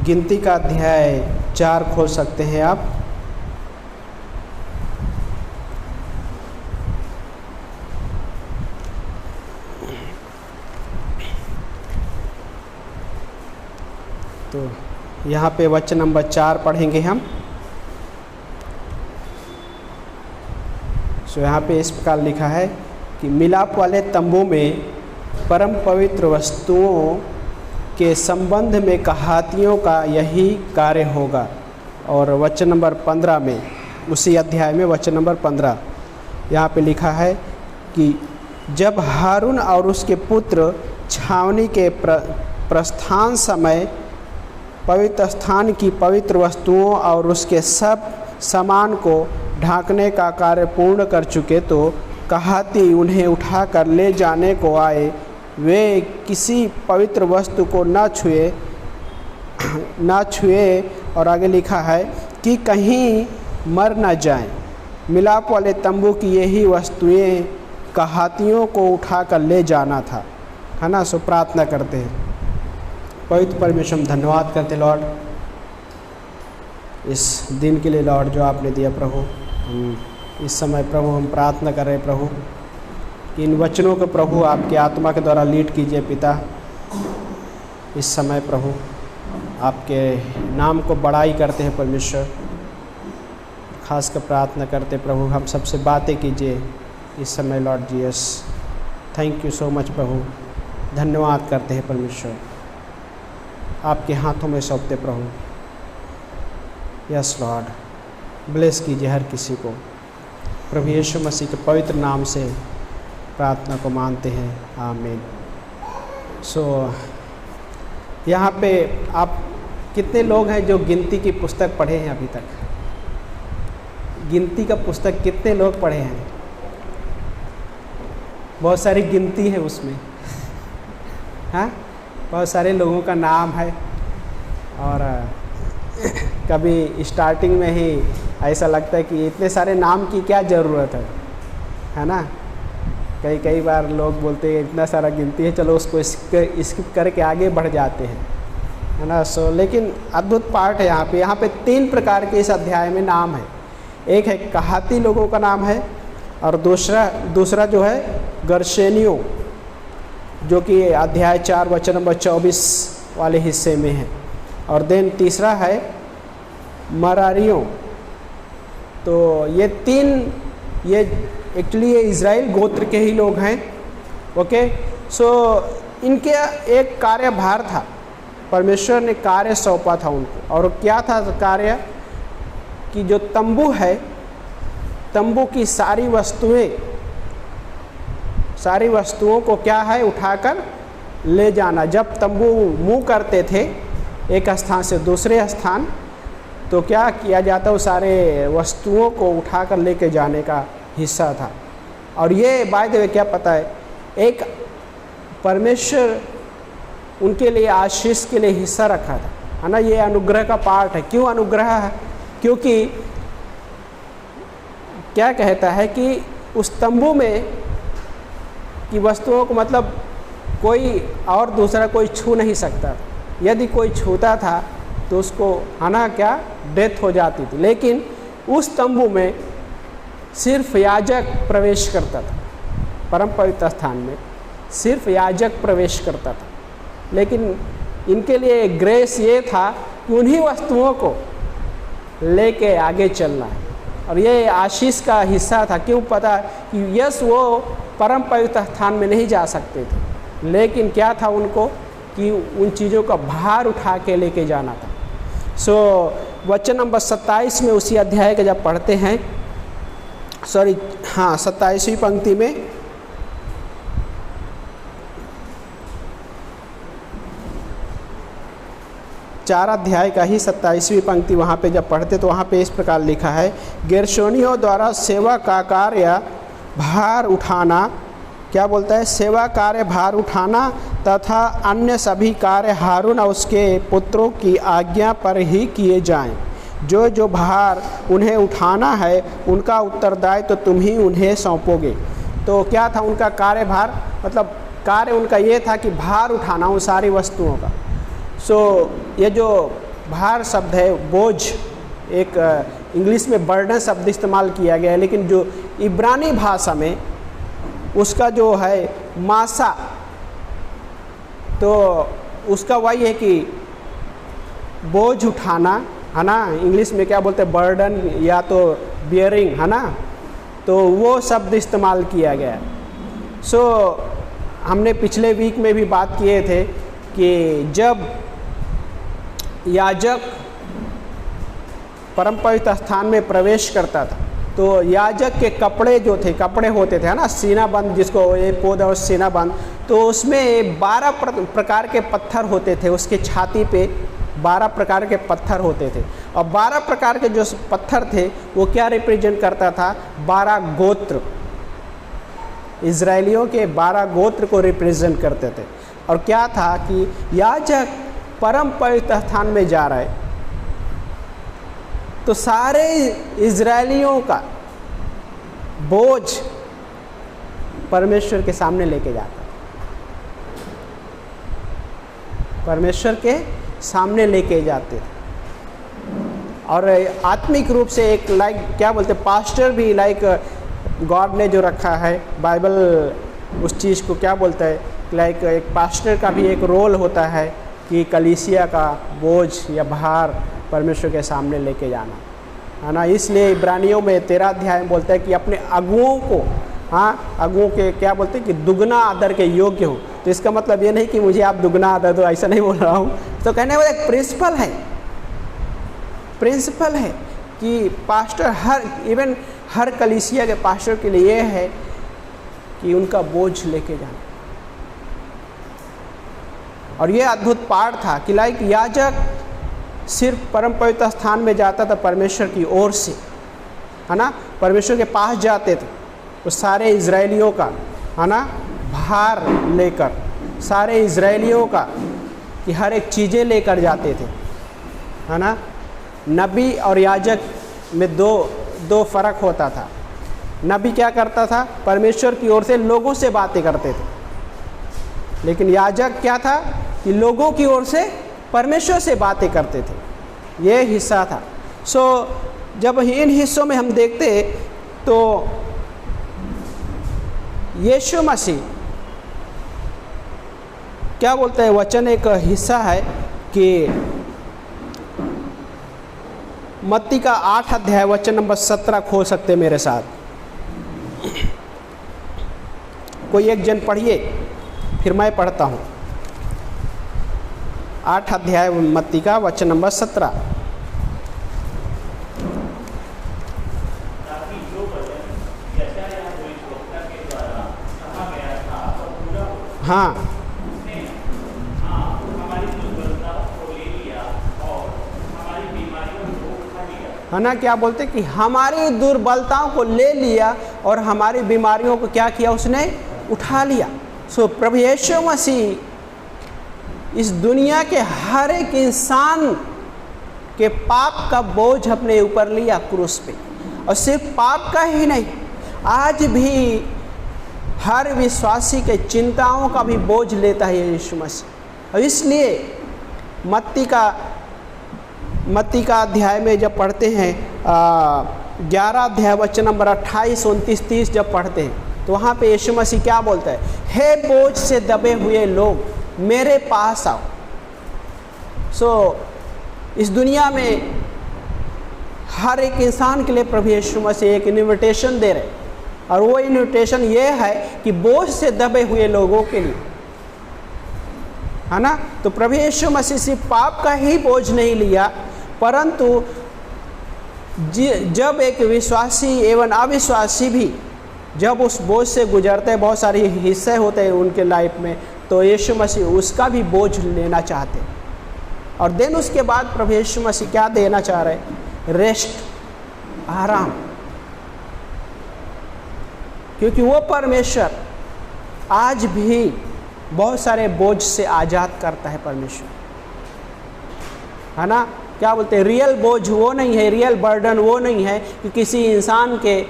गिनती का अध्याय 4 खोल सकते हैं आप। तो यहाँ पे वचन नंबर 4 पढ़ेंगे हम। सो यहाँ पे इस प्रकार लिखा है कि मिलाप वाले तंबू में परम पवित्र वस्तुओं के संबंध में कहातियों का यही कार्य होगा। और वचन नंबर 15 में, उसी अध्याय में वचन नंबर 15 यहाँ पे लिखा है कि जब हारून और उसके पुत्र छावनी के प्रस्थान समय पवित्र स्थान की पवित्र वस्तुओं और उसके सब सामान को ढांकने का कार्य पूर्ण कर चुके, तो कहाती उन्हें उठाकर ले जाने को आए। वे किसी पवित्र वस्तु को न छुए और आगे लिखा है कि कहीं मर न जाएं। मिलाप वाले तंबू की यही वस्तुएं कहातियों को उठाकर ले जाना था, है ना। सो प्रार्थना करते हैं। पवित्र परमेश्वर हम धन्यवाद करते लॉर्ड इस दिन के लिए लॉर्ड जो आपने दिया प्रभु। हम इस समय प्रभु हम प्रार्थना कर रहे हैं प्रभु कि इन वचनों को प्रभु आपके आत्मा के द्वारा लीड कीजिए पिता। इस समय प्रभु आपके नाम को बड़ाई करते हैं परमेश्वर, खास कर प्रार्थना करते प्रभु हम सबसे बातें कीजिए इस समय Lord Jesus. Thank you so much प्रभु, धन्यवाद करते हैं परमेश्वर, आपके हाथों में सौंपते प्रभु। यस लॉर्ड, ब्लेस कीजिए हर किसी को प्रभु यीशु मसीह के पवित्र नाम से प्रार्थना को मानते हैं, आमीन। सो यहाँ पे आप कितने लोग हैं जो गिनती की पुस्तक पढ़े हैं अभी तक? गिनती का पुस्तक कितने लोग पढ़े हैं? बहुत सारी गिनती है उसमें, हाँ, बहुत सारे लोगों का नाम है। और कभी स्टार्टिंग में ही ऐसा लगता है कि इतने सारे नाम की क्या ज़रूरत है ना। कई बार लोग बोलते हैं इतना सारा गिनती है, चलो उसको स्किप करके आगे बढ़ जाते हैं, है ना। सो लेकिन अद्भुत पार्ट है यहाँ पे 3 प्रकार के इस अध्याय में नाम है। एक है कहाती लोगों का नाम है, और दूसरा जो है गर्शेनियों, जो कि अध्याय 4 वचन नंबर 24 वाले हिस्से में है। और देन तीसरा है मरारियों। तो ये 3 ये एक्चुअली ये इज़राइल गोत्र के ही लोग हैं। ओके, सो इनके एक कार्यभार था, परमेश्वर ने कार्य सौंपा था उनको। और क्या था कार्य कि जो तंबू है, तंबू की सारी वस्तुओं को क्या है उठाकर ले जाना। जब तंबू मूव करते थे एक स्थान से दूसरे स्थान, तो क्या किया जाता, वो सारे वस्तुओं को उठाकर लेके जाने का हिस्सा था। और ये बाय द वे क्या पता है, एक परमेश्वर उनके लिए आशीष के लिए हिस्सा रखा था, है ना। ये अनुग्रह का पार्ट है। क्यों अनुग्रह है? क्योंकि क्या कहता है कि उस तंबू में की वस्तुओं को मतलब कोई और दूसरा कोई छू नहीं सकता। यदि कोई छूता था तो उसको, है ना, क्या डेथ हो जाती थी। लेकिन उस तंबू में सिर्फ याजक प्रवेश करता था, परम पवित्र स्थान में सिर्फ याजक प्रवेश करता था। लेकिन इनके लिए ग्रेस ये था कि उन्हीं वस्तुओं को लेके आगे चलना है। और ये आशीष का हिस्सा था। क्यों पता कि यस वो परम पवित्र स्थान में नहीं जा सकते थे, लेकिन क्या था उनको कि उन चीज़ों का भार उठा के लेके जाना था। सो वचन नंबर 27 में उसी अध्याय का जब पढ़ते हैं, 27वीं पंक्ति में, चार अध्याय का ही 27वीं पंक्ति वहाँ पे जब पढ़ते तो वहाँ पे इस प्रकार लिखा है, गेर्शोनियों द्वारा सेवा का कार्य भार उठाना, क्या बोलता है, सेवा कार्य भार उठाना तथा अन्य सभी कार्य हारून और उसके पुत्रों की आज्ञा पर ही किए जाएं। जो भार उन्हें उठाना है उनका उत्तरदायित्व तो तुम ही उन्हें सौंपोगे। तो क्या था उनका कार्यभार, मतलब कार्य उनका ये था कि भार उठाना उन सारी वस्तुओं का। सो ये जो भार शब्द है, बोझ, एक इंग्लिश में बर्डन शब्द इस्तेमाल किया गया है, लेकिन जो इब्रानी भाषा में उसका जो है मासा, तो उसका वही है कि बोझ उठाना, है ना। इंग्लिश में क्या बोलते हैं, बर्डन या तो बियरिंग, है ना। तो वो शब्द इस्तेमाल किया गया है। सो हमने पिछले वीक में भी बात किए थे कि जब याजक परम पवित्र स्थान में प्रवेश करता था तो याजक के कपड़े जो थे, कपड़े होते थे, है ना, सीनाबंद, जिसको ये पोद और सीनाबंद, तो उसमें 12 प्रकार के पत्थर होते थे। उसके छाती पे 12 प्रकार के पत्थर होते थे, और 12 प्रकार के जो पत्थर थे वो क्या रिप्रेजेंट करता था, 12 गोत्र, इजरायलियों के 12 गोत्र को रिप्रेजेंट करते थे। और क्या था कि याजक परम पवित्र स्थान में जा रहा है तो सारे इजरायलियों का बोझ परमेश्वर के सामने लेके जाता, परमेश्वर के सामने लेके जाते थे। और आत्मिक रूप से एक क्या बोलते, पास्टर भी गॉड ने जो रखा है, बाइबल उस चीज़ को क्या बोलता है, एक पास्टर का भी एक रोल होता है कि कलीसिया का बोझ या भार परमेश्वर के सामने लेके जाना, है ना। इसलिए इब्रानियों में 13 अध्याय में बोलता है कि अपने अगुओं को, हाँ, अगुओं के क्या बोलते हैं कि दुगना आदर के योग्य हो। तो इसका मतलब ये नहीं कि मुझे आप दुगना आदर दो, ऐसा नहीं बोल रहा हूँ। तो कहने वाला एक प्रिंसिपल है कि पास्टर इवन हर कलीसिया के पास्टर के लिए ये है कि उनका बोझ लेके जाना। और ये अद्भुत पाठ था कि याजक सिर्फ परम पवित्र स्थान में जाता था परमेश्वर की ओर से, है ना, परमेश्वर के पास जाते थे तो सारे इजरायलियों का, है ना, भार लेकर, सारे इजरायलियों का कि हर एक चीज़ें लेकर जाते थे, है ना। नबी और याजक में दो फ़र्क होता था। नबी क्या करता था, परमेश्वर की ओर से लोगों से बातें करते थे, लेकिन याजक क्या था कि लोगों की ओर से परमेश्वर से बातें करते थे। ये हिस्सा था। सो जब इन हिस्सों में हम देखते तो यीशु मसीह क्या बोलते हैं, वचन एक हिस्सा है कि मत्ती का 8 अध्याय वचन नंबर 17 खोल सकते मेरे साथ। कोई एक जन पढ़िए, फिर मैं पढ़ता हूँ। 8 अध्याय मत्ती का वचन नंबर 17। हाँ, है ना, क्या बोलते कि हमारी दुर्बलताओं को ले लिया और हमारी बीमारियों को क्या किया, उसने उठा लिया। सो प्रभु यीशु मसीह इस दुनिया के हर एक इंसान के पाप का बोझ अपने ऊपर लिया क्रूस पे। और सिर्फ पाप का ही नहीं, आज भी हर विश्वासी के चिंताओं का भी बोझ लेता है यीशु मसीह। और इसलिए मत्ती का अध्याय में जब पढ़ते हैं 11 अध्याय वचन नंबर 28, 29, 30 जब पढ़ते हैं तो वहाँ पे यीशु मसीह क्या बोलता है, हे बोझ से दबे हुए लोग मेरे पास आओ। सो इस दुनिया में हर एक इंसान के लिए प्रभु यीशु मसीह एक इन्विटेशन दे रहे, और वो इन्विटेशन ये है कि बोझ से दबे हुए लोगों के लिए, है ना। तो प्रभु यीशु मसीह सिर्फ पाप का ही बोझ नहीं लिया, परंतु जब एक विश्वासी एवं अविश्वासी भी जब उस बोझ से गुजरते हैं, बहुत सारे हिस्से होते हैं उनके लाइफ में, तो यीशु मसीह उसका भी बोझ लेना चाहते हैं। और देन उसके बाद प्रभु यीशु मसीह क्या देना चाह रहे हैं, रेस्ट, आराम, क्योंकि वो परमेश्वर आज भी बहुत सारे बोझ से आज़ाद करता है परमेश्वर, है ना। क्या बोलते हैं, रियल बोझ वो नहीं है, रियल बर्डन वो नहीं है कि किसी इंसान के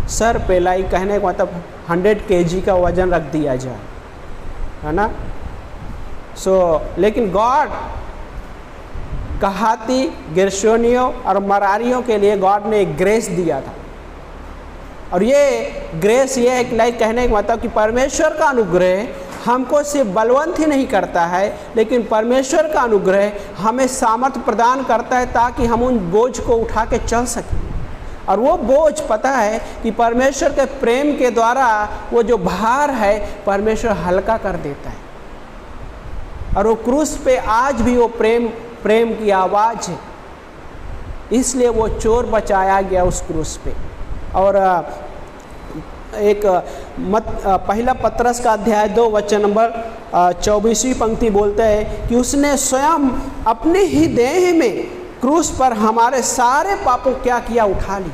सर पे कहने का मतलब 100 kg का वज़न रख दिया जाए, है ना। सो लेकिन गॉड कहाती, गेर्शोनियों और मरारियों के लिए गॉड ने एक ग्रेस दिया था। और ये ग्रेस ये है लाइक कहने का मतलब कि परमेश्वर का अनुग्रह हमको सिर्फ बलवंत ही नहीं करता है, लेकिन परमेश्वर का अनुग्रह हमें सामर्थ्य प्रदान करता है ताकि हम उन बोझ को उठा के चल सकें। और वो बोझ पता है कि परमेश्वर के प्रेम के द्वारा वो जो भार है परमेश्वर हल्का कर देता है। और वो क्रूस पे आज भी वो प्रेम की आवाज़ है, इसलिए वो चोर बचाया गया उस क्रूस पे। और एक पहला पतरस का अध्याय 2 वचन नंबर 24वीं पंक्ति बोलते हैं कि उसने स्वयं अपने ही देह में क्रूस पर हमारे सारे पापों क्या किया, उठा ली।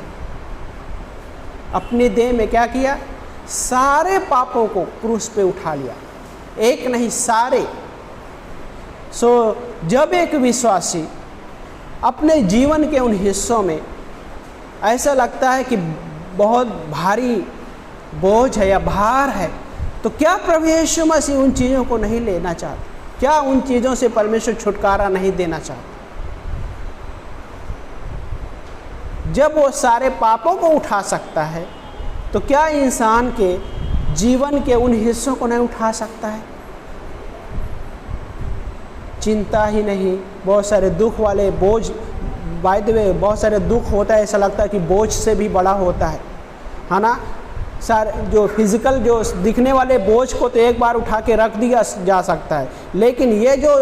अपने देह में क्या किया, सारे पापों को क्रूस पे उठा लिया, एक नहीं सारे। जब एक विश्वासी अपने जीवन के उन हिस्सों में ऐसा लगता है कि बहुत भारी बोझ है या भार है, तो क्या प्रभु यीशु मसीह उन चीज़ों को नहीं लेना चाहते? क्या उन चीज़ों से परमेश्वर छुटकारा नहीं देना चाहते? जब वो सारे पापों को उठा सकता है, तो क्या इंसान के जीवन के उन हिस्सों को नहीं उठा सकता है? चिंता ही नहीं, बहुत सारे दुख वाले बोझ, बाय द वे बहुत सारे दुख होता है, ऐसा लगता है कि बोझ से भी बड़ा होता है ना। सारे जो फिज़िकल जो दिखने वाले बोझ को तो एक बार उठा के रख दिया जा सकता है, लेकिन ये जो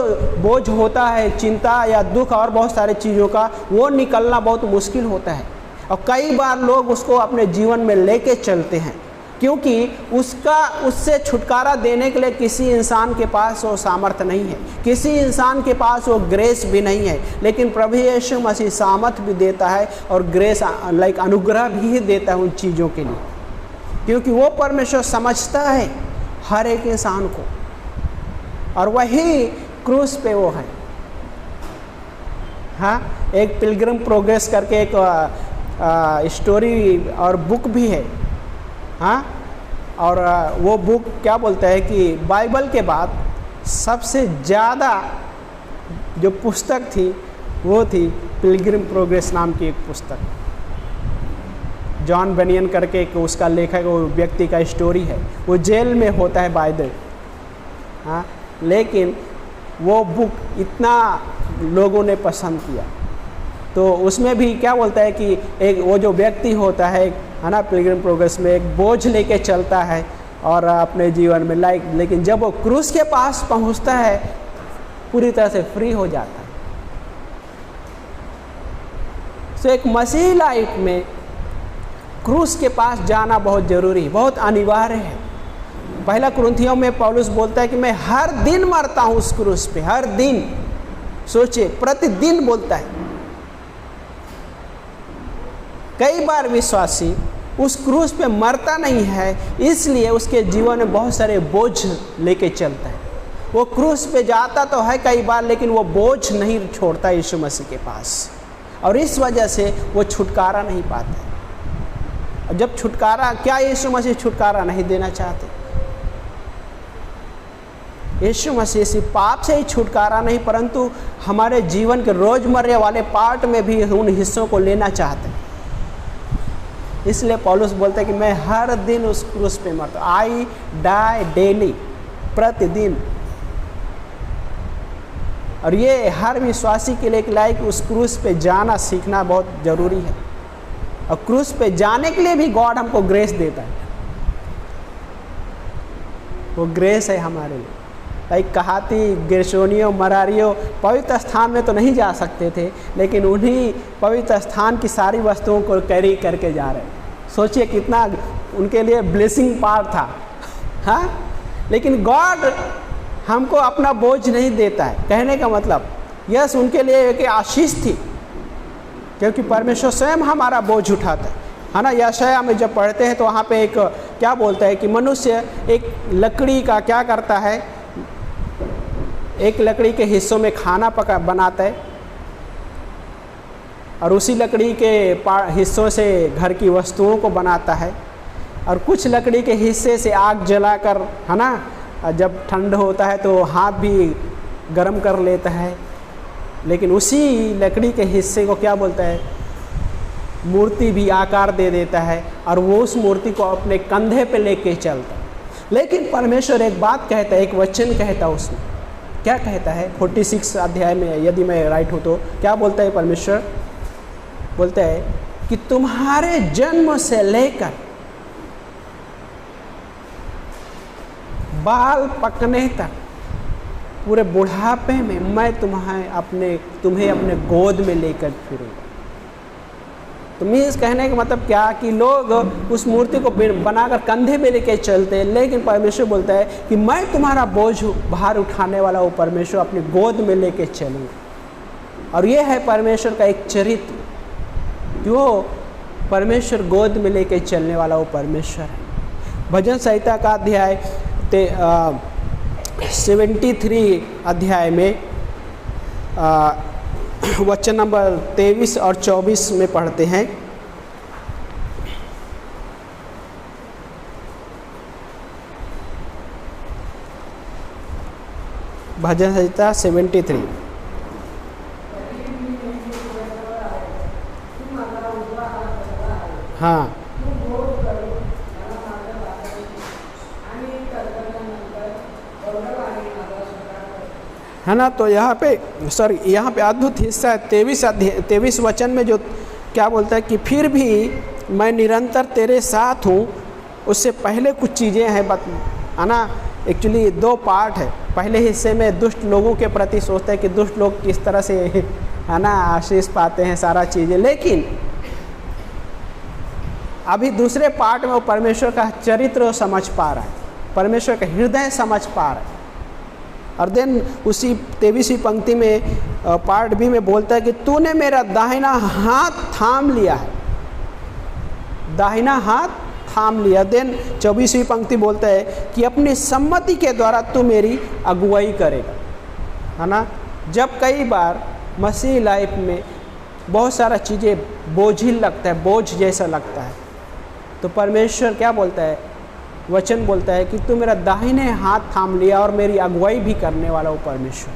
बोझ होता है चिंता या दुख और बहुत सारे चीज़ों का, वो निकलना बहुत मुश्किल होता है। और कई बार लोग उसको अपने जीवन में लेके चलते हैं, क्योंकि उससे छुटकारा देने के लिए किसी इंसान के पास वो सामर्थ्य नहीं है, किसी इंसान के पास वो ग्रेस भी नहीं है। लेकिन प्रभु यीशु मसीह सामर्थ्य भी देता है और ग्रेस लाइक अनुग्रह भी देता है उन चीज़ों के लिए, क्योंकि वो परमेश्वर समझता है हर एक इंसान को। और वही क्रूस पे वो है। हाँ, एक पिलग्रिम प्रोग्रेस करके एक स्टोरी और बुक भी है। हाँ, और वो बुक क्या बोलता है कि बाइबल के बाद सबसे ज़्यादा जो पुस्तक थी वो थी पिलग्रिम प्रोग्रेस नाम की एक पुस्तक। जॉन बनियन करके एक उसका लेखक वो व्यक्ति का स्टोरी है, वो जेल में होता है बाय द वे। हाँ, लेकिन वो बुक इतना लोगों ने पसंद किया, तो उसमें भी क्या बोलता है कि एक वो जो व्यक्ति होता है ना पिलग्रिम प्रोग्रेस में, एक बोझ लेके चलता है और अपने जीवन में लेकिन जब वो क्रूस के पास पहुंचता है पूरी तरह से फ्री हो जाता है। तो एक मसीही लाइफ में क्रूस के पास जाना बहुत ज़रूरी है, बहुत अनिवार्य है। पहला कुरिन्थियों में पौलुस बोलता है कि मैं हर दिन मरता हूँ उस क्रूस पे, हर दिन। सोचिए, प्रतिदिन बोलता है। कई बार विश्वासी उस क्रूस पे मरता नहीं है, इसलिए उसके जीवन में बहुत सारे बोझ लेके चलता है। वो क्रूस पे जाता तो है कई बार, लेकिन वो बोझ नहीं छोड़ता यीशु मसीह के पास, और इस वजह से वो छुटकारा नहीं पाता है। और जब छुटकारा, क्या यीशु मसीह छुटकारा नहीं देना चाहते? यीशु मसीह सिर्फ पाप से ही छुटकारा नहीं, परंतु हमारे जीवन के रोजमर्रा वाले पार्ट में भी उन हिस्सों को लेना चाहते हैं। इसलिए पौलुस बोलता है कि मैं हर दिन उस क्रूस पे मरता हूँ। आई डाई डेली, प्रतिदिन। और ये हर विश्वासी के लिए लाइक उस क्रूस पे जाना सीखना बहुत ज़रूरी है। और क्रूस पे जाने के लिए भी गॉड हमको ग्रेस देता है। वो ग्रेस है हमारे लिए। लाइक कहाती, गेर्शोनियों, मरारियों पवित्र स्थान में तो नहीं जा सकते थे, लेकिन उन्हीं पवित्र स्थान की सारी वस्तुओं को कैरी करके जा रहे। सोचिए कितना उनके लिए ब्लेसिंग पार्ट था। हाँ, लेकिन गॉड हमको अपना बोझ नहीं देता है। कहने का मतलब यस, उनके लिए एक आशीष थी, क्योंकि परमेश्वर स्वयं हमारा बोझ उठाता है ना। यशायाह में जब पढ़ते हैं तो वहाँ पे एक क्या बोलता है कि मनुष्य एक लकड़ी का क्या करता है, एक लकड़ी के हिस्सों में खाना बनाता है, और उसी लकड़ी के हिस्सों से घर की वस्तुओं को बनाता है, और कुछ लकड़ी के हिस्से से आग जलाकर, है ना, जब ठंड होता है तो हाथ भी गर्म कर लेता है। लेकिन उसी लकड़ी के हिस्से को क्या बोलता है, मूर्ति भी आकार दे देता है और वो उस मूर्ति को अपने कंधे पे लेके चलता है। लेकिन परमेश्वर एक बात कहता है, एक वचन कहता है उसमें, क्या कहता है 46 अध्याय में, यदि मैं राइट हूँ तो क्या बोलता है परमेश्वर, बोलता है कि तुम्हारे जन्म से लेकर बाल पकने तक पूरे बुढ़ापे में मैं तुम्हें अपने गोद में लेकर फिरूंगा। तो मीन्स कहने का मतलब क्या कि लोग उस मूर्ति को बनाकर कंधे में लेके चलते हैं, लेकिन परमेश्वर बोलता है कि मैं तुम्हारा बोझ भार उठाने वाला वो परमेश्वर अपनी गोद में लेके चलूँगा। और ये है परमेश्वर का एक चरित्र, जो परमेश्वर गोद में लेके चलने वाला वो परमेश्वर है। भजन संहिता का अध्याय 73 अध्याय में वचन नंबर 23 और 24 में पढ़ते हैं। भजन संहिता 73। हाँ, है ना। तो यहाँ पे अद्भुत हिस्सा है 23 वचन में, जो क्या बोलता है कि फिर भी मैं निरंतर तेरे साथ हूँ। उससे पहले कुछ चीज़ें हैं है ना। एक्चुअली 2 पार्ट है। पहले हिस्से में दुष्ट लोगों के प्रति सोचता है कि दुष्ट लोग किस तरह से है ना आशीष पाते हैं सारा चीज़ें, लेकिन अभी दूसरे पार्ट में वो परमेश्वर का चरित्र समझ पा रहा है, परमेश्वर का हृदय समझ पा रहा है। और देन उसी 23वीं पंक्ति में पार्ट बी में बोलता है कि तूने मेरा दाहिना हाथ थाम लिया है, दाहिना हाथ थाम लिया। देन 24वीं पंक्ति बोलता है कि अपनी सम्मति के द्वारा तू मेरी अगुवाई करेगा, है ना। जब कई बार मसीह लाइफ में बहुत सारा चीज़ें बोझिल लगता है, बोझ जैसा लगता है, तो परमेश्वर क्या बोलता है, वचन बोलता है कि तू मेरा दाहिने हाथ थाम लिया और मेरी अगुवाई भी करने वाला वो परमेश्वर।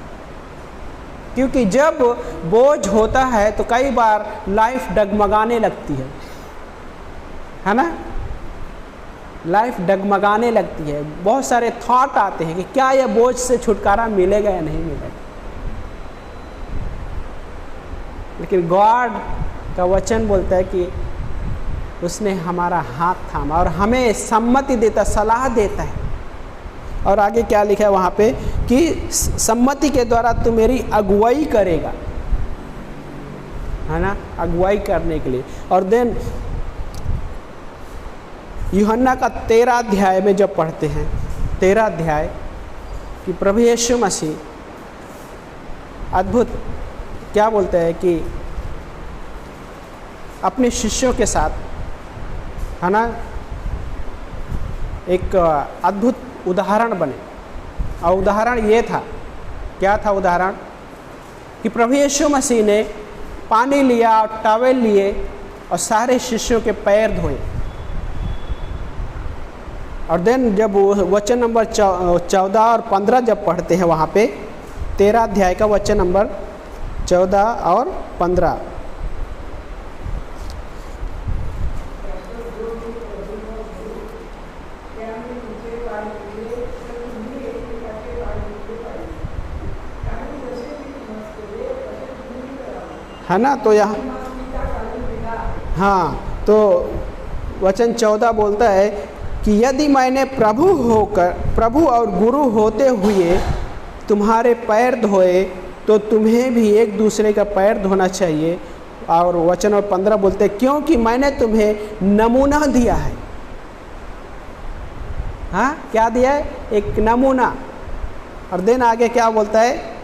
क्योंकि जब बोझ होता है तो कई बार लाइफ डगमगाने लगती है ना, लाइफ डगमगाने लगती है। बहुत सारे थॉट आते हैं कि क्या यह बोझ से छुटकारा मिलेगा या नहीं मिलेगा, लेकिन गॉड का वचन बोलता है कि उसने हमारा हाथ थामा और हमें सम्मति देता, सलाह देता है। और आगे क्या लिखा है वहाँ पे कि सम्मति के द्वारा तू मेरी अगुवाई करेगा, है ना, अगुवाई करने के लिए। और देन यूहन्ना का 13 अध्याय में जब पढ़ते हैं, 13 अध्याय कि प्रभु यीशु मसीह अद्भुत क्या बोलते हैं कि अपने शिष्यों के साथ, है ना, एक अद्भुत उदाहरण बने। और उदाहरण ये था, क्या था उदाहरण, कि प्रभु यीशु मसीह ने पानी लिया और टॉवेल लिए और सारे शिष्यों के पैर धोए। और देन जब वचन नंबर 14 और 15 जब पढ़ते हैं वहाँ पे, 13 अध्याय का वचन नंबर 14 और 15, है ना। तो यहाँ हाँ, तो वचन 14 बोलता है कि यदि मैंने प्रभु और गुरु होते हुए तुम्हारे पैर धोए तो तुम्हें भी एक दूसरे का पैर धोना चाहिए। और वचन और 15 बोलते हैं क्योंकि मैंने तुम्हें नमूना दिया है। हाँ, क्या दिया है, एक नमूना। और देन आगे क्या बोलता है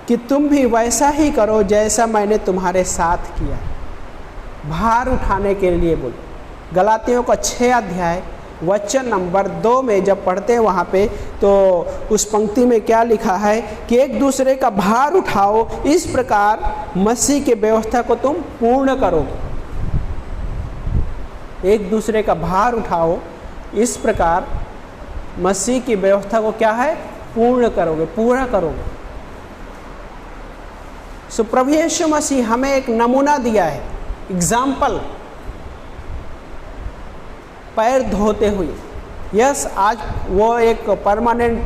कि तुम भी वैसा ही करो जैसा मैंने तुम्हारे साथ किया। भार उठाने के लिए बोल। गलातियों का 6 अध्याय वचन नंबर 2 में जब पढ़ते हैं वहाँ पे, तो उस पंक्ति में क्या लिखा है कि एक दूसरे का भार उठाओ, इस प्रकार मसीह की व्यवस्था को तुम पूर्ण करोगे। एक दूसरे का भार उठाओ, इस प्रकार मसीह की व्यवस्था को क्या है, पूर्ण करोगे, पूरा करोगे। सो प्रभु यीशु मसीह हमें एक नमूना दिया है, एग्जाम्पल, पैर धोते हुए। यस, आज वो एक परमानेंट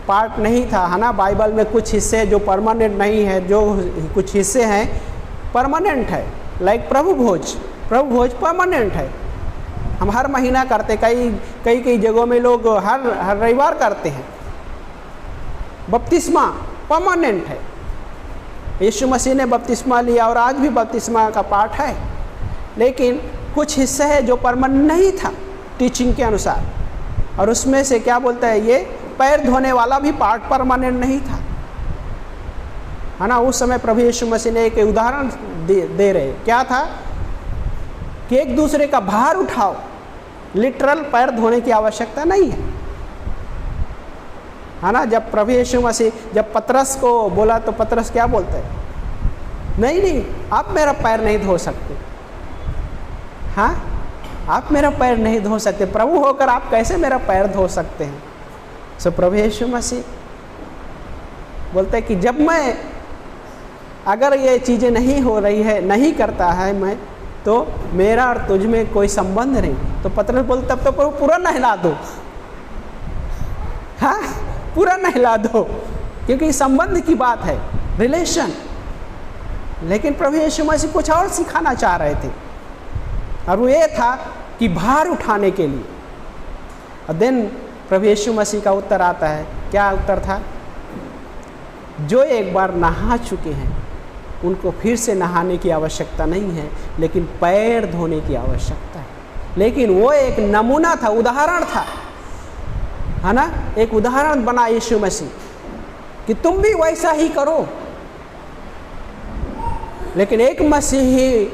पार्ट नहीं था, है ना। बाइबल में कुछ हिस्से जो परमानेंट नहीं है, जो कुछ हिस्से हैं परमानेंट है। लाइक प्रभु भोज परमानेंट है, हम हर महीना करते, कई जगहों में लोग हर रविवार करते हैं। बपतिस्मा परमानेंट है, यीशु मसीह ने बपतिस्मा लिया और आज भी बपतिस्मा का पाठ है। लेकिन कुछ हिस्से है जो परमानेंट नहीं था टीचिंग के अनुसार, और उसमें से क्या बोलता है, ये पैर धोने वाला भी पार्ट परमानेंट नहीं था, है ना। उस समय प्रभु यीशु मसीह ने एक उदाहरण दे रहे, क्या था कि एक दूसरे का भार उठाओ। लिटरल पैर धोने की आवश्यकता नहीं है ना। जब प्रभु यीशु मसीह जब पतरस को बोला तो पतरस क्या बोलते हैं, नहीं आप मेरा पैर नहीं धो सकते। हाँ, आप मेरा पैर नहीं धो सकते, प्रभु होकर आप कैसे मेरा पैर धो सकते हैं। सो प्रभु यीशु मसीह बोलते हैं कि जब मैं, अगर ये चीज़ें नहीं हो रही है, नहीं करता है मैं, तो मेरा और तुझ में कोई संबंध नहीं। तो पतरस बोलते तब तो प्रभु पूरा नहला दो, हाँ पूरा नहला दो, क्योंकि संबंध की बात है, रिलेशन। लेकिन प्रभु यीशु मसीह कुछ और सिखाना चाह रहे थे, और वो ये था कि भार उठाने के लिए। और देन प्रभु यीशु मसीह का उत्तर आता है, क्या उत्तर था, जो एक बार नहा चुके हैं उनको फिर से नहाने की आवश्यकता नहीं है, लेकिन पैर धोने की आवश्यकता है। लेकिन वो एक नमूना था, उदाहरण था, है ना। एक उदाहरण बना यीशु मसीह कि तुम भी वैसा ही करो। लेकिन एक मसीही,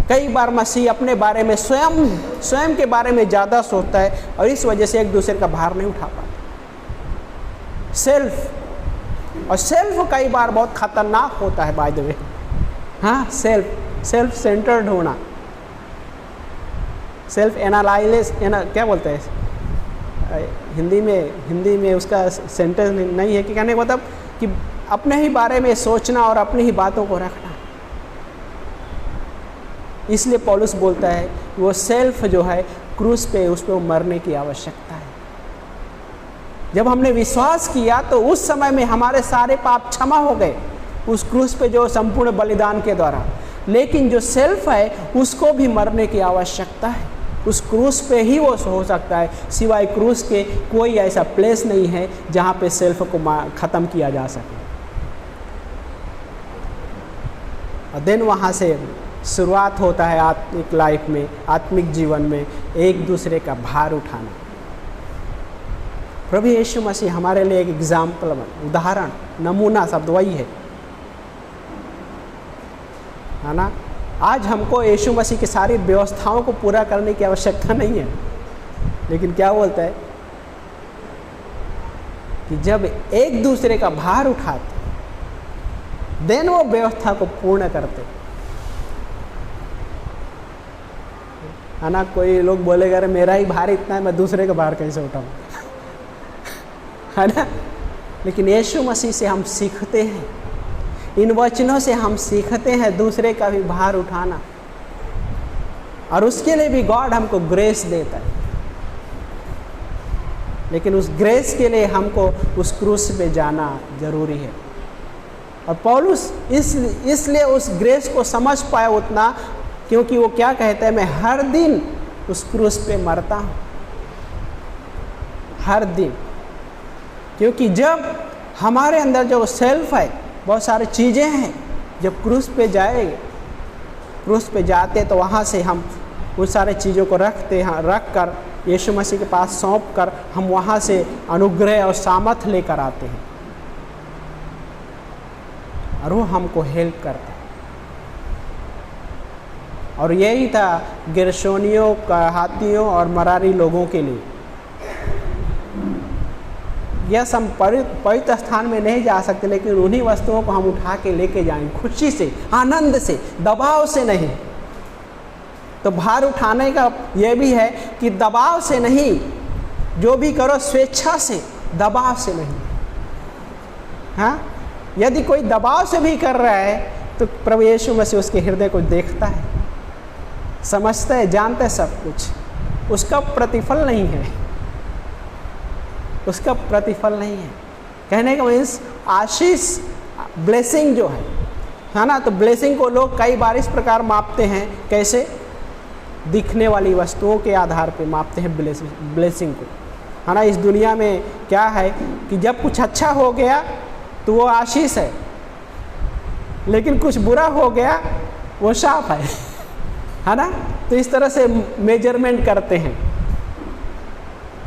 कई बार मसीह अपने बारे में स्वयं के बारे में ज़्यादा सोचता है, और इस वजह से एक दूसरे का भार नहीं उठा पाता। सेल्फ, और सेल्फ कई बार बहुत खतरनाक होता है, बाय द वे। हाँ, सेल्फ सेंटर्ड होना, सेल्फ एनालाइज, क्या बोलते हैं हिंदी में उसका सेंटेंस नहीं है कि कहने का मतलब कि अपने ही बारे में सोचना और अपनी ही बातों को रखना। इसलिए पौलुस बोलता है वो सेल्फ जो है क्रूस पे, उस पर मरने की आवश्यकता है। जब हमने विश्वास किया तो उस समय में हमारे सारे पाप क्षमा हो गए उस क्रूस पे, जो संपूर्ण बलिदान के द्वारा। लेकिन जो सेल्फ है उसको भी मरने की आवश्यकता है, उस क्रूस पे ही वो हो सकता है। सिवाय क्रूस के कोई ऐसा प्लेस नहीं है जहाँ पे सेल्फ को ख़त्म किया जा सके। और देन वहाँ से शुरुआत होता है आत्मिक लाइफ में, आत्मिक जीवन में एक दूसरे का भार उठाना। प्रभु यीशु मसीह हमारे लिए एक एग्जाम्पल, उदाहरण, नमूना शब्द वही है ना। आज हमको यीशु मसीह की सारी व्यवस्थाओं को पूरा करने की आवश्यकता नहीं है, लेकिन क्या बोलता है कि जब एक दूसरे का भार उठाते देन वो व्यवस्था को पूर्ण करते, है ना। कोई लोग बोलेगा अरे मेरा ही भार इतना है, मैं दूसरे का भार कैसे उठाऊं, है ना। लेकिन यीशु मसीह से हम सीखते हैं, इन वचनों से हम सीखते हैं दूसरे का भी भार उठाना, और उसके लिए भी गॉड हमको ग्रेस देता है। लेकिन उस ग्रेस के लिए हमको उस क्रूस पे जाना जरूरी है। और पौलुस इसलिए उस ग्रेस को समझ पाया उतना, क्योंकि वो क्या कहता है, मैं हर दिन उस क्रूस पे मरता हूँ, हर दिन। क्योंकि जब हमारे अंदर जो सेल्फ है, बहुत सारी चीज़ें हैं, जब क्रूस पे जाएंगे, क्रूस पे जाते तो वहाँ से हम उन सारे चीज़ों को रख कर यीशु मसीह के पास सौंप कर हम वहाँ से अनुग्रह और सामर्थ्य लेकर आते हैं, और वो हमको हेल्प करता है। और यही था गेरशोनियों, कहातियों और मरारी लोगों के लिए। यस, हम पवित्र स्थान में नहीं जा सकते, लेकिन उन्हीं वस्तुओं को हम उठा के लेके जाएंगे खुशी से, आनंद से, दबाव से नहीं। तो भार उठाने का ये भी है कि दबाव से नहीं, जो भी करो स्वेच्छा से, दबाव से नहीं। हाँ, यदि कोई दबाव से भी कर रहा है तो प्रभु यीशु मसीह उसके हृदय को देखता है, समझता है, जानता है सब कुछ। उसका प्रतिफल नहीं है, उसका प्रतिफल नहीं है। कहने का मीन्स आशीष, ब्लेसिंग जो है ना, तो ब्लेसिंग को लोग कई बार इस प्रकार मापते हैं। कैसे? दिखने वाली वस्तुओं के आधार पे मापते हैं ब्लेसिंग को, है ना। इस दुनिया में क्या है कि जब कुछ अच्छा हो गया तो वो आशीष है, लेकिन कुछ बुरा हो गया वो शाप है ना। तो इस तरह से मेजरमेंट करते हैं,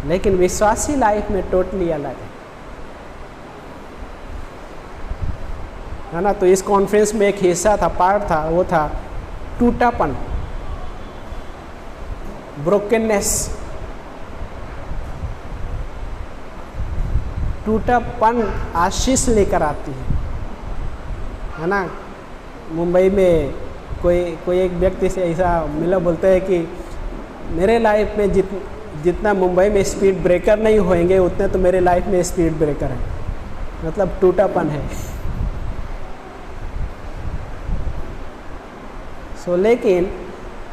लेकिन विश्वासी लाइफ में टोटली अलग है ना। तो इस कॉन्फ्रेंस में एक हिस्सा था, पार्ट था, वो था टूटापन, ब्रोकननेस। टूटापन आशीष लेकर आती है ना। मुंबई में कोई एक व्यक्ति से ऐसा मिला, बोलते हैं कि मेरे लाइफ में जितना मुंबई में स्पीड ब्रेकर नहीं होंगे उतने तो मेरे लाइफ में स्पीड ब्रेकर है। मतलब टूटापन है। लेकिन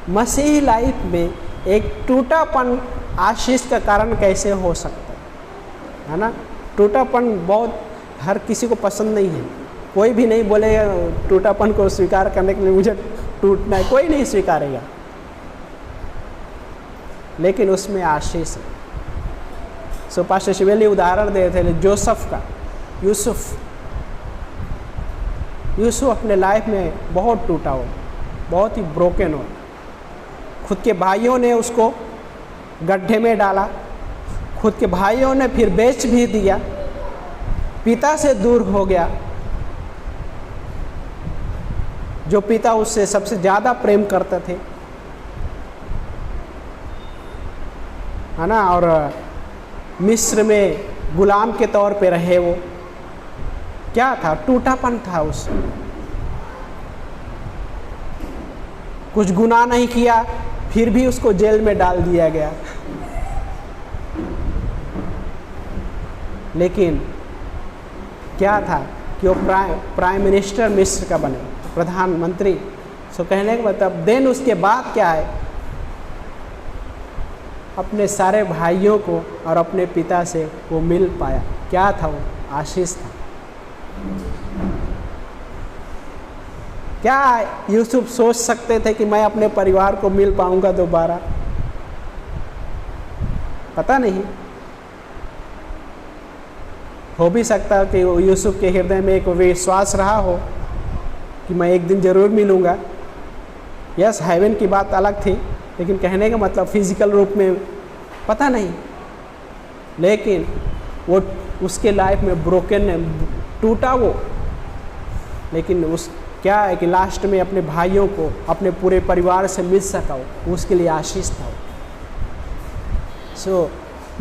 मसीही लाइफ में एक टूटापन आशीष का कारण कैसे हो सकता है ना। टूटापन बहुत हर किसी को पसंद नहीं है। कोई भी नहीं बोलेगा टूटापन को स्वीकार करने के लिए मुझे टूटना है, कोई नहीं स्वीकारेगा, लेकिन उसमें आशीष है। पास्टर शिवेली उदाहरण दे थे जोसेफ का। यूसुफ अपने लाइफ में बहुत टूटा हो, बहुत ही ब्रोकन हो। खुद के भाइयों ने उसको गड्ढे में डाला, खुद के भाइयों ने फिर बेच भी दिया, पिता से दूर हो गया, जो पिता उससे सबसे ज़्यादा प्रेम करते थे, है ना। और मिस्र में गुलाम के तौर पे रहे वो। क्या था? टूटापन था उसमें। कुछ गुनाह नहीं किया, फिर भी उसको जेल में डाल दिया गया। लेकिन क्या था कि वो प्राइम मिनिस्टर मिस्र का बने, प्रधानमंत्री। कहने का मतलब देन उसके बाद क्या है, अपने सारे भाइयों को और अपने पिता से वो मिल पाया। क्या था वो? आशीष था। क्या यूसुफ सोच सकते थे कि मैं अपने परिवार को मिल पाऊंगा दोबारा? पता नहीं। हो भी सकता कि यूसुफ के हृदय में एक विश्वास रहा हो कि मैं एक दिन ज़रूर मिलूंगा। यस, हेवन की बात अलग थी, लेकिन कहने का मतलब फिजिकल रूप में पता नहीं। लेकिन वो उसके लाइफ में ब्रोकन टूटा वो, लेकिन उस क्या है कि लास्ट में अपने भाइयों को, अपने पूरे परिवार से मिल सका वो, उसके लिए आशीष था।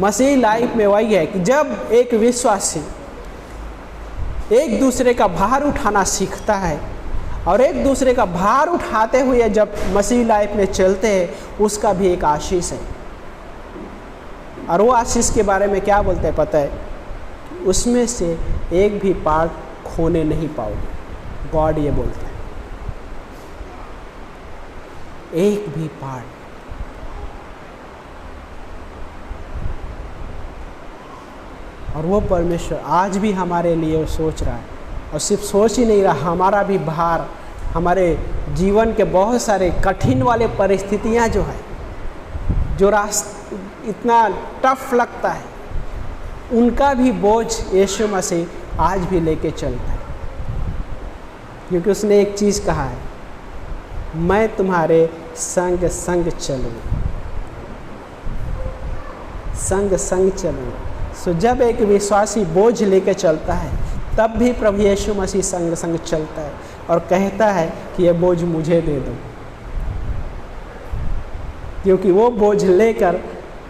मसीही लाइफ में वही है कि जब एक विश्वासी एक दूसरे का भार उठाना सीखता है और एक दूसरे का भार उठाते हुए जब मसीही लाइफ में चलते हैं, उसका भी एक आशीष है। और वो आशीष के बारे में क्या बोलते हैं पता है? उसमें से एक भी पार्ट खोने नहीं पाओगे। गॉड ये बोलता है, एक भी पार्ट। और वो परमेश्वर आज भी हमारे लिए सोच रहा है, और सिर्फ सोच ही नहीं रहा, हमारा भी भार, हमारे जीवन के बहुत सारे कठिन वाले परिस्थितियां जो है, जो रास्ता इतना टफ लगता है, उनका भी बोझ यीशु मसीह आज भी लेके चलता है। क्योंकि उसने एक चीज़ कहा है, मैं तुम्हारे संग संग चलूँगा, संग संग चलूँगा। जब एक विश्वासी बोझ लेके चलता है, तब भी प्रभु यीशु मसीह संग संग चलता है और कहता है कि ये बोझ मुझे दे दो, क्योंकि वो बोझ लेकर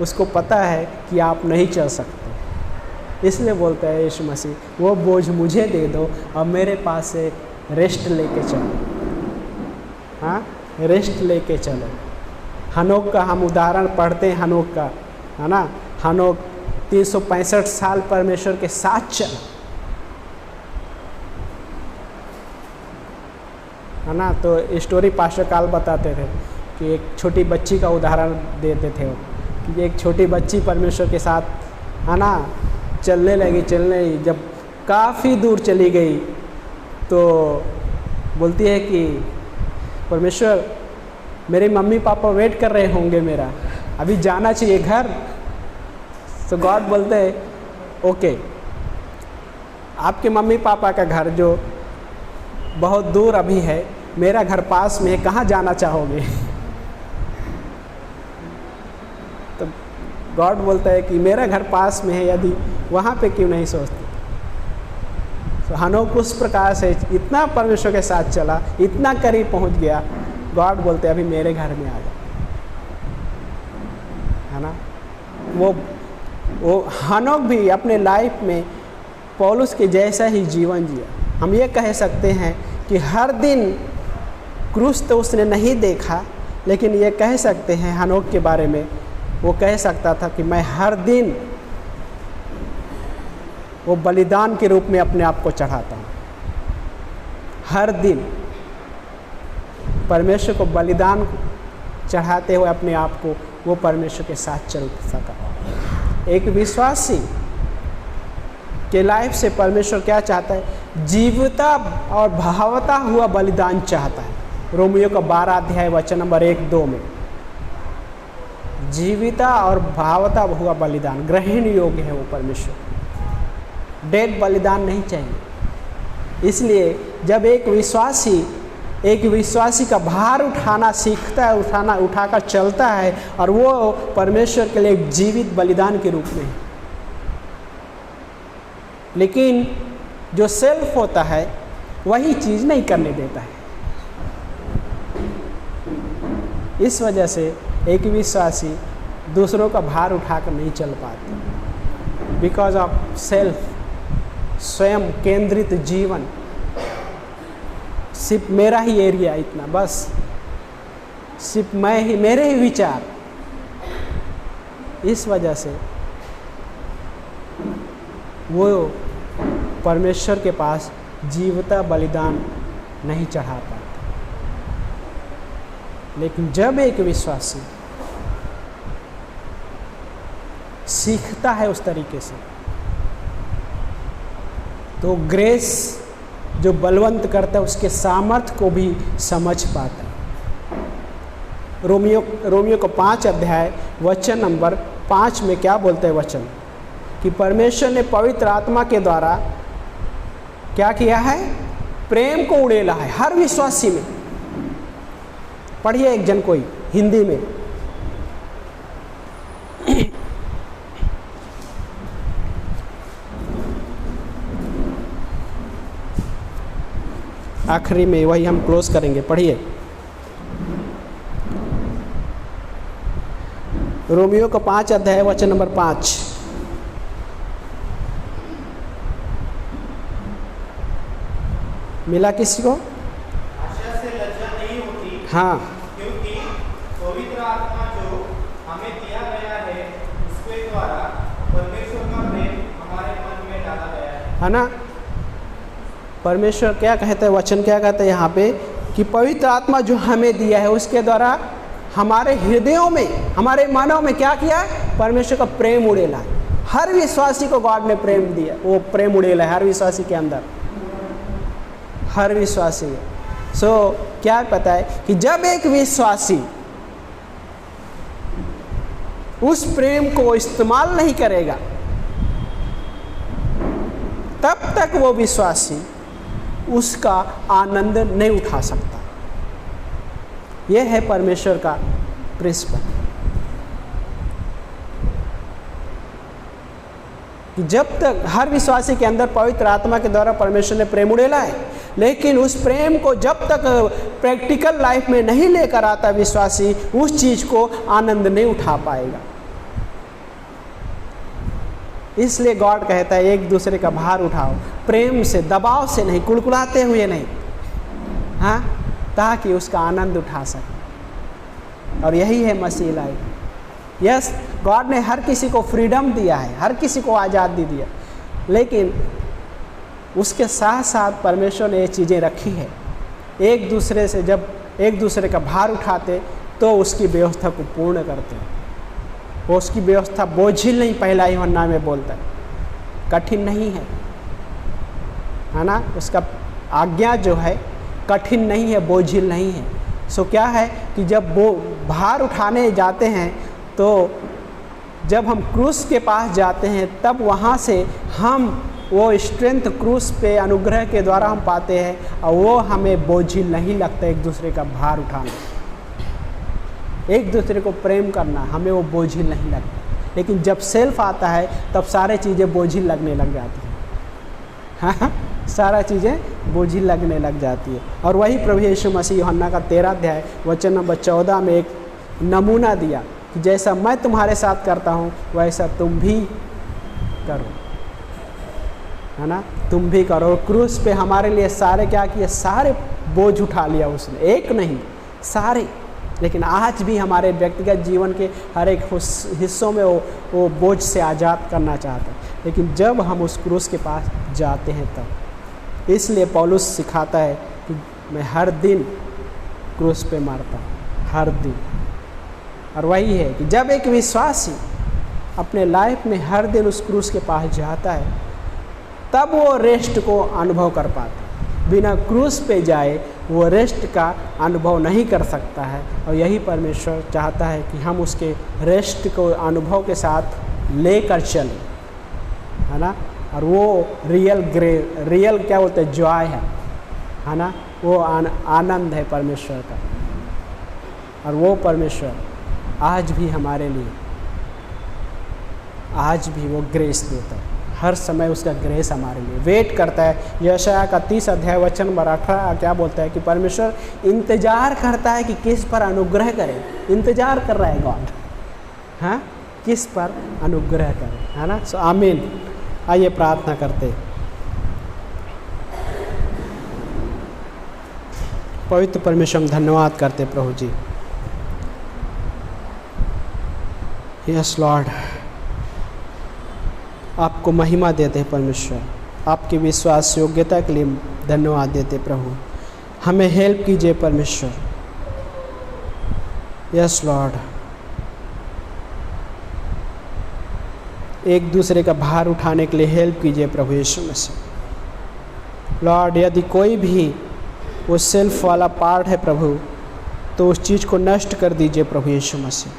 उसको पता है कि आप नहीं चल सकते। इसलिए बोलता है यीशु मसीह, वो बोझ मुझे दे दो और मेरे पास से रेस्ट लेके चलो। हाँ, रेस्ट लेके चलो। हनोक का हम उदाहरण पढ़ते हैं, हनोक का, है ना। हनोक 365 साल परमेश्वर के साथ चला, है ना। तो स्टोरी पास्टर काल बताते थे कि एक छोटी बच्ची का उदाहरण देते थे वो, कि एक छोटी बच्ची परमेश्वर के साथ, है ना, चलने लगी। जब काफ़ी दूर चली गई तो बोलती है कि परमेश्वर, मेरे मम्मी पापा वेट कर रहे होंगे मेरा, अभी जाना चाहिए घर। तो गॉड बोलते हैं ओके, आपके मम्मी पापा का घर जो बहुत दूर अभी है, मेरा घर पास में है, कहाँ जाना चाहोगे? तो गॉड बोलता है कि मेरा घर पास में है, यदि वहाँ पे क्यों नहीं सोचते। तो हनोक उस प्रकार से इतना परमेश्वर के साथ चला, इतना करीब पहुँच गया, गॉड बोलते हैं अभी मेरे घर में आ जा, है ना। वो हनोक भी अपने लाइफ में पौलुस के जैसा ही जीवन जिया। हम ये कह सकते हैं कि हर दिन क्रूस तो उसने नहीं देखा, लेकिन ये कह सकते हैं हनोक के बारे में, वो कह सकता था कि मैं हर दिन वो बलिदान के रूप में अपने आप को चढ़ाता हूँ। हर दिन परमेश्वर को बलिदान चढ़ाते हुए अपने आप को वो परमेश्वर के साथ चल सका। एक विश्वासी के लाइफ से परमेश्वर क्या चाहता है? जीवता और भावता हुआ बलिदान चाहता है। रोमियो का 12 अध्याय वचन नंबर 1-2 में जीविता और भावता हुआ बलिदान ग्रहण योग्य है वो परमेश्वर। डेड बलिदान नहीं चाहिए। इसलिए जब एक विश्वासी का भार उठाना सीखता है, उठाकर चलता है, और वो परमेश्वर के लिए एक जीवित बलिदान के रूप में है। लेकिन जो सेल्फ होता है वही चीज़ नहीं करने देता है। इस वजह से एक विश्वासी दूसरों का भार उठाकर नहीं चल पाते, बिकॉज ऑफ सेल्फ, स्वयं केंद्रित जीवन, सिर्फ मेरा ही एरिया, इतना बस, सिर्फ मैं ही, मेरे ही विचार। इस वजह से वो परमेश्वर के पास जीवता बलिदान नहीं चढ़ा पाता। लेकिन जब एक विश्वासी सीखता है उस तरीके से, तो ग्रेस जो बलवंत करता है उसके सामर्थ्य को भी समझ पाता है। रोमियो को 5 अध्याय वचन नंबर 5 में क्या बोलते हैं वचन? कि परमेश्वर ने पवित्र आत्मा के द्वारा क्या किया है? प्रेम को उड़ेला है हर विश्वासी में। पढ़िए एक जन कोई हिंदी में। आखिरी में वही हम क्लोज करेंगे। पढ़िए रोमियो का 5 अध्याय वचन नंबर 5। मिला किसी को? आशा से लज्जा नहीं होती। हाँ, क्योंकि पवित्र आत्मा जो हमें दिया गया है उसके द्वारा परमेश्वर का प्रेम हमारे मन में डाला गया है ना। परमेश्वर क्या कहते हैं? वचन क्या कहते हैं यहाँ पे? कि पवित्र आत्मा जो हमें दिया है उसके द्वारा हमारे हृदयों में, हमारे मनों में क्या किया? परमेश्वर का प्रेम उड़ेला। हर विश्वासी को गॉड ने प्रेम दिया, वो प्रेम उड़ेला है हर विश्वासी के अंदर, हर विश्वासी है। सो क्या पता है कि जब एक विश्वासी उस प्रेम को इस्तेमाल नहीं करेगा, तब तक वो विश्वासी उसका आनंद नहीं उठा सकता। यह है परमेश्वर का प्रिंसिपल कि जब तक हर विश्वासी के अंदर पवित्र आत्मा के द्वारा परमेश्वर ने प्रेम उड़ेला है, लेकिन उस प्रेम को जब तक प्रैक्टिकल लाइफ में नहीं लेकर आता विश्वासी, उस चीज़ को आनंद नहीं उठा पाएगा। इसलिए गॉड कहता है एक दूसरे का भार उठाओ, प्रेम से, दबाव से नहीं, कुलकुलाते हुए नहीं, हाँ, ताकि उसका आनंद उठा सके। और यही है मसीह लाइफ। यस, गॉड ने हर किसी को फ्रीडम दिया है, हर किसी को आज़ादी दिया, लेकिन उसके साथ साथ परमेश्वर ने ये चीज़ें रखी है एक दूसरे से जब एक दूसरे का भार उठाते तो उसकी व्यवस्था को पूर्ण करते हैं। वो उसकी व्यवस्था बोझिल नहीं, पहला यूहन्ना में बोलता है, कठिन नहीं है ना। उसका आज्ञा जो है कठिन नहीं है, बोझिल नहीं है। सो क्या है कि जब वो भार उठाने जाते हैं तो जब हम क्रूस के पास जाते हैं तब वहाँ से हम वो स्ट्रेंथ क्रूस पे अनुग्रह के द्वारा हम पाते हैं और वो हमें बोझिल नहीं लगता। एक दूसरे का भार उठाना, एक दूसरे को प्रेम करना हमें वो बोझिल नहीं लगता। लेकिन जब सेल्फ आता है तब सारे चीज़ें बोझिल लगने लग जाती हैं। हाँ, सारा चीज़ें बोझिल लगने लग जाती है। और वही प्रभु यीशु मसीह यूहन्ना का 13 अध्याय वचन नंबर 14 में एक नमूना दिया कि जैसा मैं तुम्हारे साथ करता हूँ वैसा तुम भी करो, है ना, तुम भी करो। क्रूस पे हमारे लिए सारे क्या किए, सारे बोझ उठा लिया उसने, एक नहीं सारे। लेकिन आज भी हमारे व्यक्तिगत जीवन के हर एक हिस्सों में वो बोझ से आज़ाद करना चाहता है। लेकिन जब हम उस क्रूस के पास जाते हैं तब, इसलिए पौलुस सिखाता है कि मैं हर दिन क्रूस पे मरता हूँ, हर दिन। और वही है कि जब एक विश्वासी अपने लाइफ में हर दिन उस क्रूस के पास जाता है तब वो रेस्ट को अनुभव कर पाता है। बिना क्रूस पे जाए वो रेस्ट का अनुभव नहीं कर सकता है। और यही परमेश्वर चाहता है कि हम उसके रेस्ट को अनुभव के साथ लेकर चलें, है ना। और वो रियल क्या बोलते हैं, जॉय है ना, वो आनंद है परमेश्वर का। और वो परमेश्वर आज भी हमारे लिए, आज भी वो ग्रेस देता है। हर समय उसका ग्रेस हमारे लिए वेट करता है। यशायाह का 30 अध्याय वचन नंबर 18 क्या बोलता है कि परमेश्वर इंतजार करता है कि किस पर अनुग्रह करे। इंतजार कर रहा है गॉड, हाँ, किस पर अनुग्रह करे, है ना। सो आमीन। आइए प्रार्थना करते। पवित्र परमेश्वर हम धन्यवाद करते प्रभु जी। यस लॉर्ड, आपको महिमा देते हैं परमेश्वर। आपकी विश्वास योग्यता के लिए धन्यवाद देते प्रभु। हमें हेल्प कीजिए परमेश्वर। यस लॉर्ड, एक दूसरे का भार उठाने के लिए हेल्प कीजिए प्रभु यीशु मसीह। लॉर्ड, यदि कोई भी वो सेल्फ वाला पार्ट है प्रभु, तो उस चीज़ को नष्ट कर दीजिए प्रभु यीशु मसीह।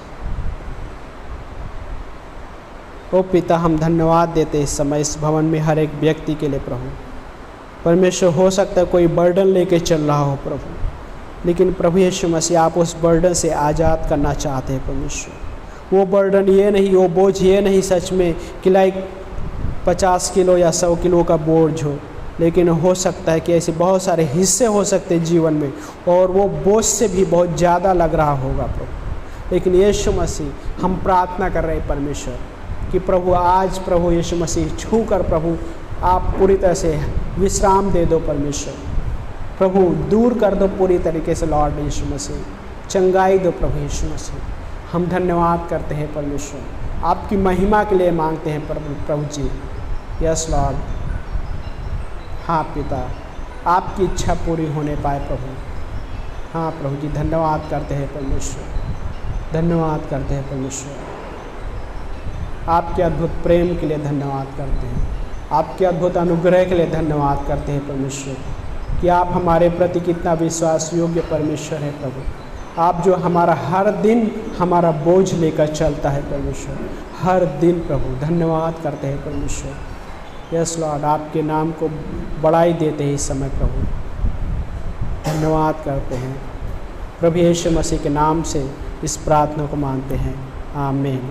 ओ पिता, हम धन्यवाद देते इस समय इस भवन में हर एक व्यक्ति के लिए प्रभु। परमेश्वर, हो सकता है कोई बर्डन लेके चल रहा हो प्रभु, लेकिन प्रभु यीशु मसीह आप उस बर्डन से आज़ाद करना चाहते हैं परमेश्वर। वो बर्डन ये नहीं, वो बोझ ये नहीं सच में कि लाइक 50 किलो या 100 किलो का बोझ हो, लेकिन हो सकता है कि ऐसे बहुत सारे हिस्से हो सकते हैं जीवन में और वो बोझ से भी बहुत ज़्यादा लग रहा होगा प्रभु। लेकिन यीशु मसीह, हम प्रार्थना कर रहे हैं परमेश्वर कि प्रभु आज प्रभु यीशु मसीह छू कर प्रभु आप पूरी तरह से विश्राम दे दो परमेश्वर। प्रभु दूर कर दो पूरी तरीके से लॉर्ड यीशु मसीह, चंगाई दो प्रभु यीशु मसीह। हम धन्यवाद करते हैं परमेश्वर, आपकी महिमा के लिए मांगते हैं प्रभु जी। यस लॉर्ड, हाँ पिता, आपकी इच्छा पूरी होने पाए प्रभु। हाँ प्रभु जी, धन्यवाद करते हैं परमेश्वर, धन्यवाद करते हैं परमेश्वर। आपके अद्भुत प्रेम के लिए धन्यवाद करते हैं, आपके अद्भुत अनुग्रह के लिए धन्यवाद करते हैं परमेश्वर कि आप हमारे प्रति कितना विश्वास योग्य परमेश्वर है प्रभु। आप जो हमारा हर दिन हमारा बोझ लेकर चलता है परमेश्वर, हर दिन प्रभु। धन्यवाद करते हैं परमेश्वर। यस लॉर्ड, आपके नाम को बढ़ाई देते हैं इस समय प्रभु। धन्यवाद करते हैं प्रभु यीशु मसीह के नाम से इस प्रार्थना को मानते हैं। आमीन।